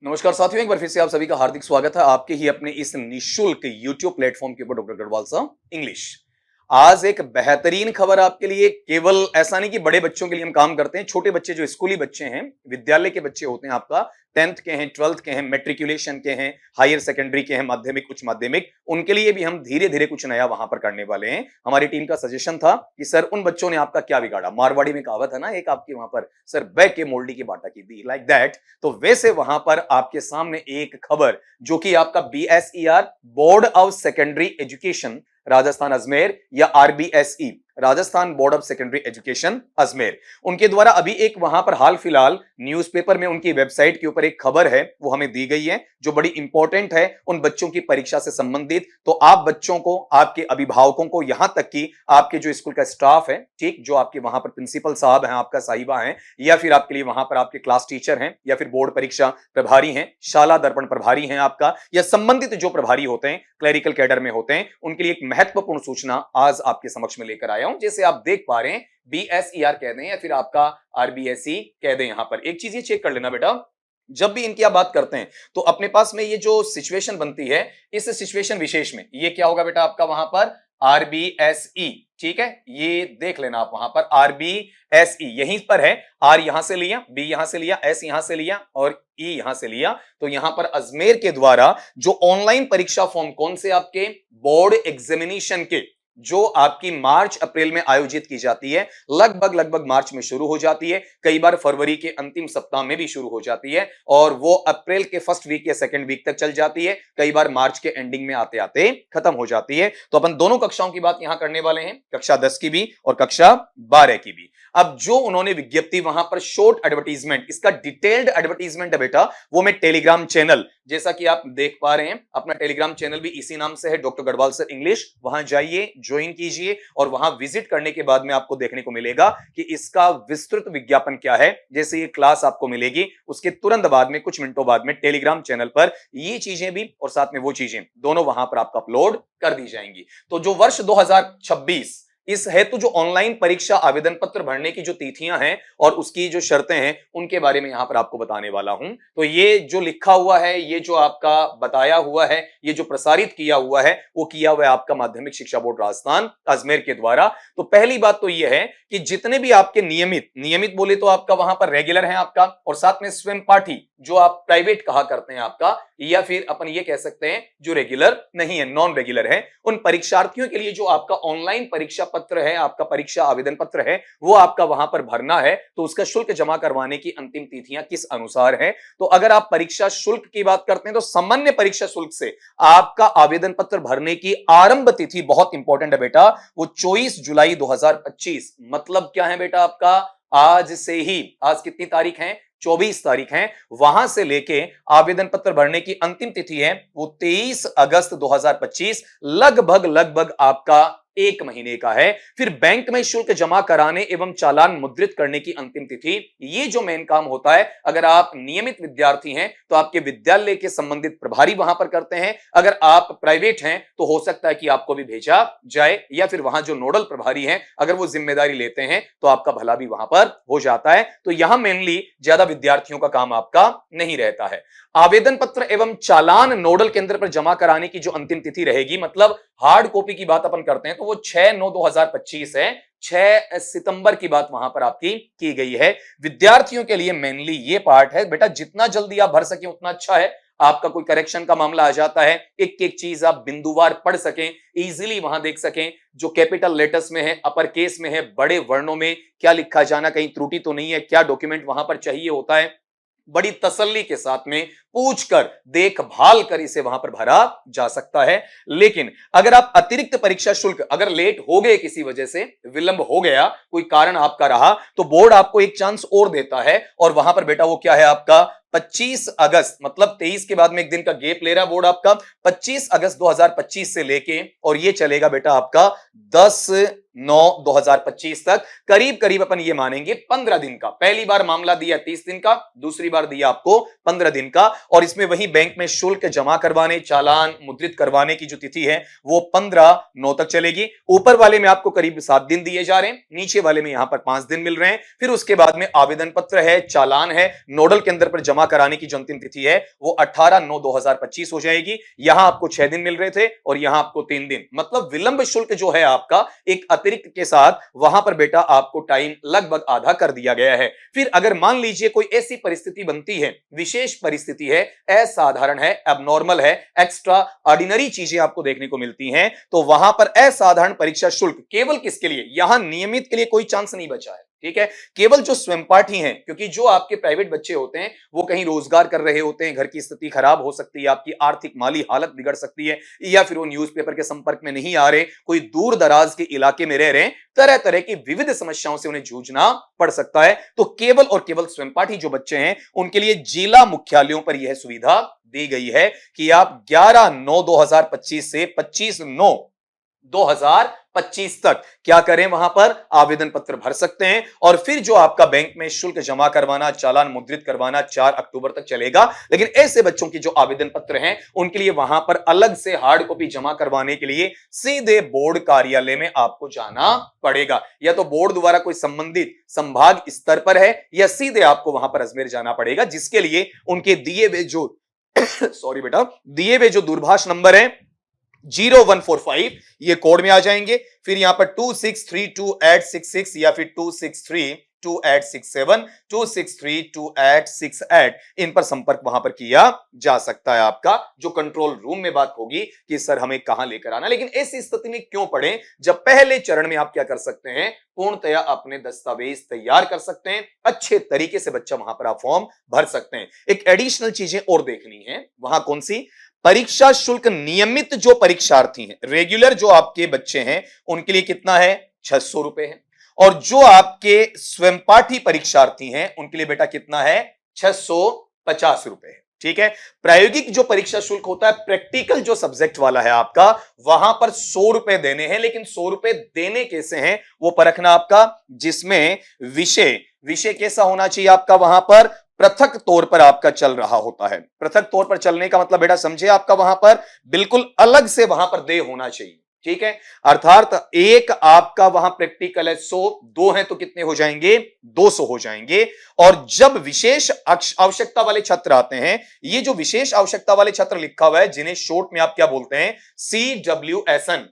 नमस्कार साथियों, एक बार फिर से आप सभी का हार्दिक स्वागत है आपके ही अपने इस निशुल्क YouTube प्लेटफॉर्म के ऊपर डॉक्टर गढ़वाल साहब इंग्लिश। आज एक बेहतरीन खबर आपके लिए। केवल ऐसा नहीं कि बड़े बच्चों के लिए हम काम करते हैं, छोटे बच्चे जो स्कूली बच्चे हैं, विद्यालय के बच्चे होते हैं, आपका 10th के हैं, 12th के हैं, मैट्रिकुलेशन के हैं, हायर सेकेंडरी के हैं, माध्यमिक, उच्च माध्यमिक, उनके लिए भी हम धीरे धीरे कुछ नया वहां पर करने वाले हैं। हमारी टीम का सजेशन था कि सर उन बच्चों ने आपका क्या बिगाड़ा। मारवाड़ी में कहावत है ना एक आपकी, वहां पर सर बै के मोल्डी की बाटा की दी, लाइक दैट। तो वैसे वहां पर आपके सामने एक खबर जो कि आपका BSER board of secondary education Rajasthan Ajmer या RBSE Rajasthan board of secondary education Ajmer, उनके द्वारा अभी एक वहां पर हाल फिलहाल न्यूज़पेपर में उनकी वेबसाइट के ऊपर एक खबर है, वो हमें दी गई है जो बड़ी इंपॉर्टेंट है उन बच्चों की परीक्षा से संबंधित। तो आप बच्चों को, आपके अभिभावकों को, यहां तक कि आपके जो स्कूल का स्टाफ है, ठीक, जो आपके वहां पर प्रिंसिपल साहब हैं, आपका साहिबा हैं, या फिर आपके लिए वहां पर आपके क्लास टीचर हैं, या फिर बोर्ड परीक्षा प्रभारी हैं, शाला दर्पण प्रभारी हैं आपका, या संबंधित जो प्रभारी होते हैं, क्लरिकल कैडर में होते हैं, उनके लिए एक महत्वपूर्ण सूचना आज आपके समक्ष में लेकर आया हूं। जैसे आप देख पा रहे हैं, BSER कह दें या फिर आपका RBSE कह दें, यहां पर एक चीज ये चेक कर लेना बेटा, जब भी इनकी आप बात करते हैं तो अपने पास में ये जो सिचुएशन बनती है, इस सिचुएशन विशेष में ये क्या होगा बेटा आपका वहां पर RBSE, ठीक है, ये देख लेना आप वहां पर RBSE यहीं पर है। R यहां से लिया, B यहां से लिया, S यहां से लिया और E यहां से लिया। तो यहां पर अजमेर के द्वारा जो ऑनलाइन परीक्षा फॉर्म कौन से आपके बोर्ड एग्जामिनेशन के, जो आपकी मार्च अप्रैल में आयोजित की जाती है, लगभग मार्च में शुरू हो जाती है, कई बार फरवरी के अंतिम सप्ताह में भी शुरू हो जाती है और वो अप्रैल के फर्स्ट वीक या सेकंड वीक तक चल जाती है, कई बार मार्च के एंडिंग में आते आते खत्म हो जाती है। तो अपन दोनों कक्षाओं की बात यहां करने वाले हैं, कक्षा 10 की भी और कक्षा 12 की भी। अब जो उन्होंने विज्ञप्ति वहां पर शॉर्ट एडवर्टीजमेंट, इसका डिटेल्ड एडवर्टीजमेंट है बेटा, वो मैं टेलीग्राम चैनल, जैसा कि आप देख पा रहे हैं, अपना टेलीग्राम चैनल भी इसी नाम से है, डॉक्टर गढ़वाल सर इंग्लिश, वहां जाइए, ज्वाइन कीजिए और वहां विजिट करने के बाद में आपको देखने को मिलेगा कि इसका विस्तृत विज्ञापन क्या है। जैसे ये क्लास आपको मिलेगी, उसके तुरंत बाद में, कुछ मिनटों बाद में टेलीग्राम चैनल पर ये चीजें भी और साथ में वो चीजें दोनों वहां पर आपको अपलोड कर दी जाएंगी। तो जो वर्ष 2026 इस हेतु जो ऑनलाइन परीक्षा आवेदन पत्र भरने की जो तिथियां हैं और उसकी जो शर्तें हैं, उनके बारे में यहां पर आपको बताने वाला हूं। तो ये जो लिखा हुआ है, ये जो आपका बताया हुआ है, ये जो प्रसारित किया हुआ है, वो किया हुआ है आपका माध्यमिक शिक्षा बोर्ड राजस्थान अजमेर के द्वारा। तो पहली बात तो ये है कि जितने भी आपके नियमित बोले तो आपका वहां पर रेगुलर है आपका, और साथ में स्वयं पाठी जो आप प्राइवेट कहा करते हैं आपका, या फिर अपन ये कह सकते हैं जो रेगुलर नहीं है, नॉन रेगुलर है, उन परीक्षार्थियों के लिए जो आपका ऑनलाइन परीक्षा पत्र है, आपका परीक्षा आवेदन पत्र है, वो आपका वहां पर भरना है। तो उसका शुल्क जमा करवाने की अंतिम तिथियां किस अनुसार है? तो अगर आप परीक्षा शुल्क की बात करते हैं तो सामान्य परीक्षा शुल्क से आपका आवेदन पत्र भरने की आरंभ तिथि बहुत इंपॉर्टेंट है बेटा, वो 24 जुलाई 2025। मतलब क्या है बेटा आपका, आज से ही, आज कितनी तारीख है, 24 तारीख है, वहां से लेके आवेदन पत्र भरने की अंतिम तिथि है वो 23 अगस्त 2025, लगभग आपका एक महीने का है। फिर बैंक में शुल्क जमा कराने एवं चालान मुद्रित करने की अंतिम तिथि, ये जो मेन काम होता है, अगर आप नियमित विद्यार्थी हैं तो आपके विद्यालय के संबंधित प्रभारी वहां पर करते हैं, अगर आप प्राइवेट हैं तो हो सकता है कि आपको भी भेजा जाए, या फिर वहां जो नोडल प्रभारी हैं अगर वो जिम्मेदारी लेते हैं तो आपका भला भी वहां पर हो जाता है। तो यहां मेनली ज्यादा विद्यार्थियों का काम आपका नहीं रहता है। आवेदन पत्र एवं चालान नोडल केंद्र पर जमा कराने की जो अंतिम तिथि रहेगी, मतलब हार्ड कॉपी की बात अपन करते हैं तो वो 6/9/2025 है, 6 सितंबर की बात वहां पर आपकी की गई है। विद्यार्थियों के लिए मेनली ये पार्ट है बेटा, जितना जल्दी आप भर सकें उतना अच्छा है। आपका कोई करेक्शन का मामला आ जाता है, एक एक चीज आप बिंदुवार पढ़ सकें, इजीली वहां देख सकें, जो कैपिटल लेटर्स में है, अपर केस में है, बड़े वर्णों में क्या लिखा जाना, कहीं त्रुटि तो नहीं है, क्या डॉक्यूमेंट वहां पर चाहिए होता है, बड़ी तसल्ली के साथ में पूछकर, देखभाल कर इसे वहां पर भरा जा सकता है। लेकिन अगर आप अतिरिक्त परीक्षा शुल्क, अगर लेट हो गए, किसी वजह से विलंब हो गया, कोई कारण आपका रहा, तो बोर्ड आपको एक चांस और देता है, और वहां पर बेटा वो क्या है आपका 25 अगस्त, मतलब 23 के बाद में एक दिन का गेप ले रहा बोर्ड आपका, 25 अगस्त 2025 से लेके, और ये चलेगा बेटा आपका 10 9/9/2025 तक करीब करीब अपन ये मानेंगे 15 दिन का। पहली बार मामला दिया 30 दिन का, दूसरी बार दिया आपको 15 दिन का, और इसमें वही बैंक में शुल्क जमा करवाने, चालान मुद्रित करवाने की जो तिथि है वो 15/9 तक चलेगी। ऊपर वाले में आपको करीब 7 दिन दिए जा रहे हैं, नीचे वाले में यहां पर 5 दिन मिल रहे हैं। फिर उसके बाद में आवेदन पत्र है, चालान है, नोडल केंद्र पर जमा कराने की जो अंतिम तिथि है वो 18/9/2025 हो जाएगी। यहां आपको 6 दिन मिल रहे थे और यहां आपको 3 दिन, मतलब विलंब शुल्क जो है आपका एक अतिरिक्त के साथ वहां पर बेटा आपको टाइम लगभग आधा कर दिया गया है। फिर अगर मान लीजिए कोई ऐसी परिस्थिति बनती है, विशेष परिस्थिति है, असाधारण है, एबनॉर्मल है, एक्स्ट्रा ऑर्डिनरी चीजें आपको देखने को मिलती हैं, तो वहां पर असाधारण परीक्षा शुल्क केवल किसके लिए, यहां नियमित के लिए कोई चांस नहीं बचा है। ठीक है, केवल जो स्वयंपाठी हैं, क्योंकि जो आपके प्राइवेट बच्चे होते हैं वो कहीं रोजगार कर रहे होते हैं, घर की स्थिति खराब हो सकती है, आपकी आर्थिक माली हालत बिगड़ सकती है, या फिर वो न्यूज़पेपर के संपर्क में नहीं आ रहे, कोई दूर दराज के इलाके में रह रहे हैं, तरह तरह की विविध समस्याओं से उन्हें जूझना पड़ सकता है, तो केवल और केवल स्वयंपाठी जो बच्चे हैं उनके लिए जिला मुख्यालयों पर यह सुविधा दी गई है कि आप 11/9/2025 से 25/9/2025 तक क्या करें, वहां पर आवेदन पत्र भर सकते हैं। और फिर जो आपका बैंक में शुल्क जमा करवाना, चालान मुद्रित करवाना 4 अक्टूबर तक चलेगा। लेकिन ऐसे बच्चों की जो आवेदन पत्र हैं उनके लिए वहां पर अलग से हार्ड कॉपी जमा करवाने के लिए सीधे बोर्ड कार्यालय में आपको जाना पड़ेगा, या तो बोर्ड द्वारा कोई संबंधित संभाग स्तर पर है, या सीधे आपको वहां पर अजमेर जाना पड़ेगा, जिसके लिए उनके दिए हुए जो सॉरी बेटा, दिए हुए जो दूरभाष नंबर है 0145 ये कोड में आ जाएंगे। फिर यहां पर 2632/866 या फिर 2632867, 2632868, इन पर संपर्क वहां पर किया जा सकता है। आपका जो कंट्रोल रूम में बात होगी कि सर हमें कहां लेकर आना। लेकिन ऐसी स्थिति में क्यों पड़े, जब पहले चरण में आप क्या कर सकते हैं, पूर्णतया अपने दस्तावेज तैयार कर सकते हैं, अच्छे तरीके से बच्चा वहां पर आप फॉर्म भर सकते हैं। एक एडिशनल चीजें और देखनी है, वहां कौन सी, परीक्षा शुल्क नियमित जो परीक्षार्थी हैं, रेगुलर जो आपके बच्चे हैं उनके लिए कितना है, 600 रुपए है। और जो आपके स्वयंपाठी परीक्षार्थी हैं उनके लिए बेटा कितना है, 650 रुपए है। ठीक है, प्रायोगिक जो परीक्षा शुल्क होता है, प्रैक्टिकल जो सब्जेक्ट वाला है आपका, वहां पर 100 रुपए देने हैं। लेकिन 100 रुपए देने कैसे हैं वो परखना आपका, जिसमें विषय कैसा होना चाहिए आपका, वहां पर पृथक तौर पर आपका चल रहा होता है। पृथक तौर पर चलने का मतलब बेटा समझे, आपका वहां पर बिल्कुल अलग से वहां पर देय होना चाहिए। ठीक है, अर्थात एक आपका वहां प्रैक्टिकल है 100, दो हैं तो कितने हो जाएंगे, 200 हो जाएंगे। और जब विशेष आवश्यकता वाले छात्र आते हैं, ये जो विशेष आवश्यकता वाले छात्र लिखा हुआ है, जिन्हें शॉर्ट में आप क्या बोलते हैं, CWSN,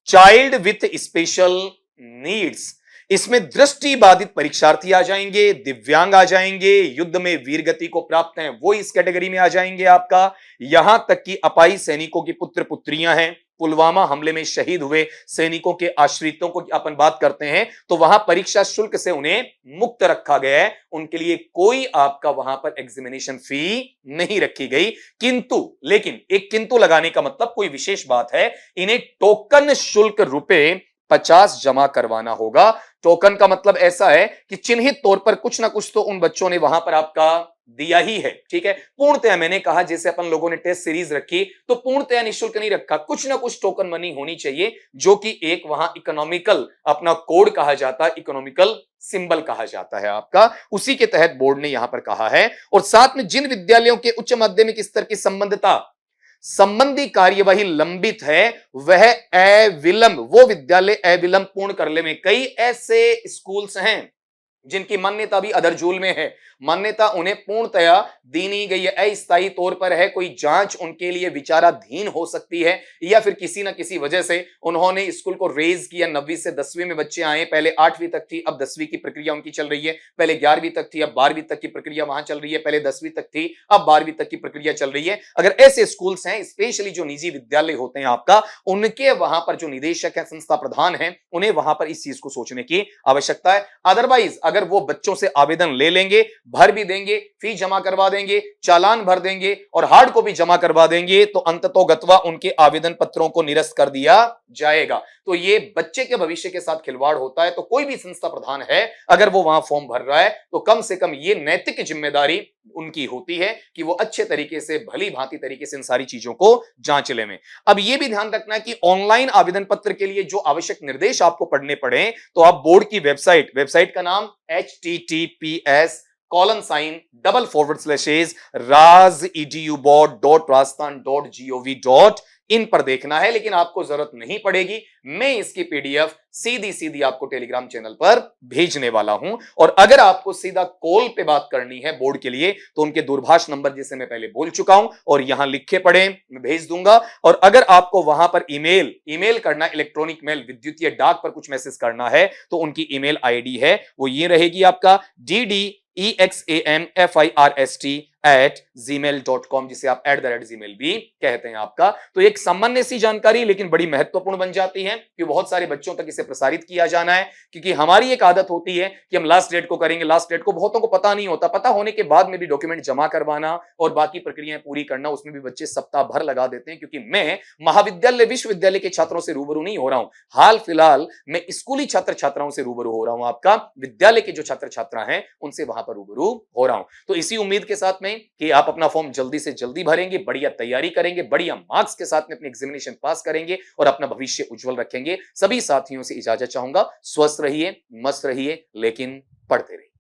child with special needs, इसमें दृष्टि बाधित परीक्षार्थी आ जाएंगे, दिव्यांग आ जाएंगे, युद्ध में वीरगति को प्राप्त हैं वो इस कैटेगरी में आ जाएंगे आपका। यहां तक कि अपाई सैनिकों की पुत्र पुत्रियां हैं, पुलवामा हमले में शहीद हुए सैनिकों के आश्रितों को अपन बात करते हैं, तो वहां परीक्षा शुल्क से उन्हें मुक्त रखा गया है। उनके लिए कोई आपका वहां पर एग्जामिनेशन फी नहीं रखी गई। किंतु, लेकिन एक किंतु लगाने का मतलब कोई विशेष बात है, इन्हें टोकन शुल्क रुपए 50 जमा करवाना होगा। टोकन का मतलब ऐसा है कि चिन्हित तौर पर कुछ ना कुछ तो उन बच्चों ने वहां पर आपका दिया ही है। ठीक है, पूर्णतया मैंने कहा जैसे अपन लोगों ने टेस्ट सीरीज रखी तो पूर्णतया निःशुल्क नहीं रखा, कुछ ना कुछ टोकन मनी होनी चाहिए, जो कि एक वहां इकोनॉमिकल अपना कोड कहा जाता है, इकोनॉमिकल सिंबल कहा जाता है आपका, उसी के तहत बोर्ड ने यहां पर कहा है। और साथ में जिन विद्यालयों के उच्च माध्यमिक स्तर की संबंधी कार्यवाही लंबित है, वह अविलंब, वो विद्यालय अविलंब पूर्ण कर ले में। कई ऐसे स्कूल्स हैं जिनकी मान्यता भी अदरजूल में है, मान्यता उन्हें पूर्णतया दी नहीं गई है, अस्थायी तौर पर है, कोई जांच उनके लिए विचाराधीन हो सकती है, या फिर किसी ना किसी वजह से उन्होंने स्कूल को रेज किया, 9वीं से 10वीं में बच्चे आए, पहले 8वीं तक थी, अब 10वीं की प्रक्रिया उनकी चल रही है, पहले 11वीं तक थी, अब 12वीं तक की प्रक्रिया वहां चल रही है, पहले 10वीं तक थी, अब 12वीं तक की प्रक्रिया चल रही है। अगर ऐसे स्कूल्स हैं, स्पेशली जो निजी विद्यालय होते हैं आपका, उनके वहां पर जो निदेशक है, संस्था प्रधान है, उन्हें वहां पर इस चीज को सोचने की आवश्यकता है। अदरवाइज अगर वो बच्चों से आवेदन ले लेंगे, भर भी देंगे, फी जमा करवा देंगे, चालान भर देंगे और हार्ड कॉपी जमा करवा देंगे, तो अंततोगत्वा उनके आवेदन पत्रों को निरस्त कर दिया जाएगा। तो ये बच्चे के भविष्य के साथ खिलवाड़ होता है। तो कोई भी संस्था प्रधान है, अगर वो वहां फॉर्म भर रहा है, तो कम से कम ये नैतिक जिम्मेदारी उनकी होती है कि वो अच्छे तरीके से, भली भांति तरीके से इन सारी चीजों को जांच लें। अब ये भी ध्यान रखना है कि ऑनलाइन आवेदन पत्र के लिए जो आवश्यक निर्देश आपको पढ़ने पड़े, तो आप बोर्ड की वेबसाइट का नाम https://rasedubboard.rajasthan.gov.in पर देखना है, लेकिन आपको जरूरत नहीं पड़ेगी। मैं इसकी पीडीएफ सीधी आपको टेलीग्राम चैनल पर भेजने वाला हूं। और अगर आपको सीधा कॉल पे बात करनी है बोर्ड के लिए, तो उनके दूरभाष नंबर जिसे मैं पहले बोल चुका हूं और यहां लिखे पड़े मैं भेज दूंगा। और अगर आपको वहां पर ईमेल करना, इलेक्ट्रॉनिक मेल, विद्युतीय डाक पर कुछ मैसेज करना है, तो उनकी ईमेल आईडी है वो ये रहेगी आपका ddexamfirst@gmail.com, जिसे आप @gmail भी कहते हैं आपका। तो एक सामान्य सी जानकारी लेकिन बड़ी महत्वपूर्ण बन जाती है कि बहुत सारे बच्चों तक इसे प्रसारित किया जाना है, क्योंकि हमारी एक आदत होती है कि हम लास्ट डेट को करेंगे, लास्ट डेट को बहुतों को पता नहीं होता। पता होने के बाद में भी डॉक्यूमेंट जमा करवाना और बाकी प्रक्रियाएं पूरी करना, उसमें भी बच्चे सप्ताह भर लगा देते हैं। क्योंकि मैं महाविद्यालय, विश्वविद्यालय के छात्रों से रूबरू नहीं हो रहा हूं, हाल फिलहाल मैं स्कूली छात्र छात्राओं से रूबरू हो रहा हूं। आपका विद्यालय के जो छात्र छात्रा हैं उनसे वहां पर रूबरू हो रहा हूं। तो इसी उम्मीद के साथ में कि आप अपना फॉर्म जल्दी से जल्दी भरेंगे, बढ़िया तैयारी करेंगे, बढ़िया मार्क्स के साथ में अपनी एग्जामिनेशन पास करेंगे और अपना भविष्य उज्जवल रखेंगे। सभी साथियों से इजाजत चाहूंगा। स्वस्थ रहिए, मस्त रहिए, लेकिन पढ़ते रहिए।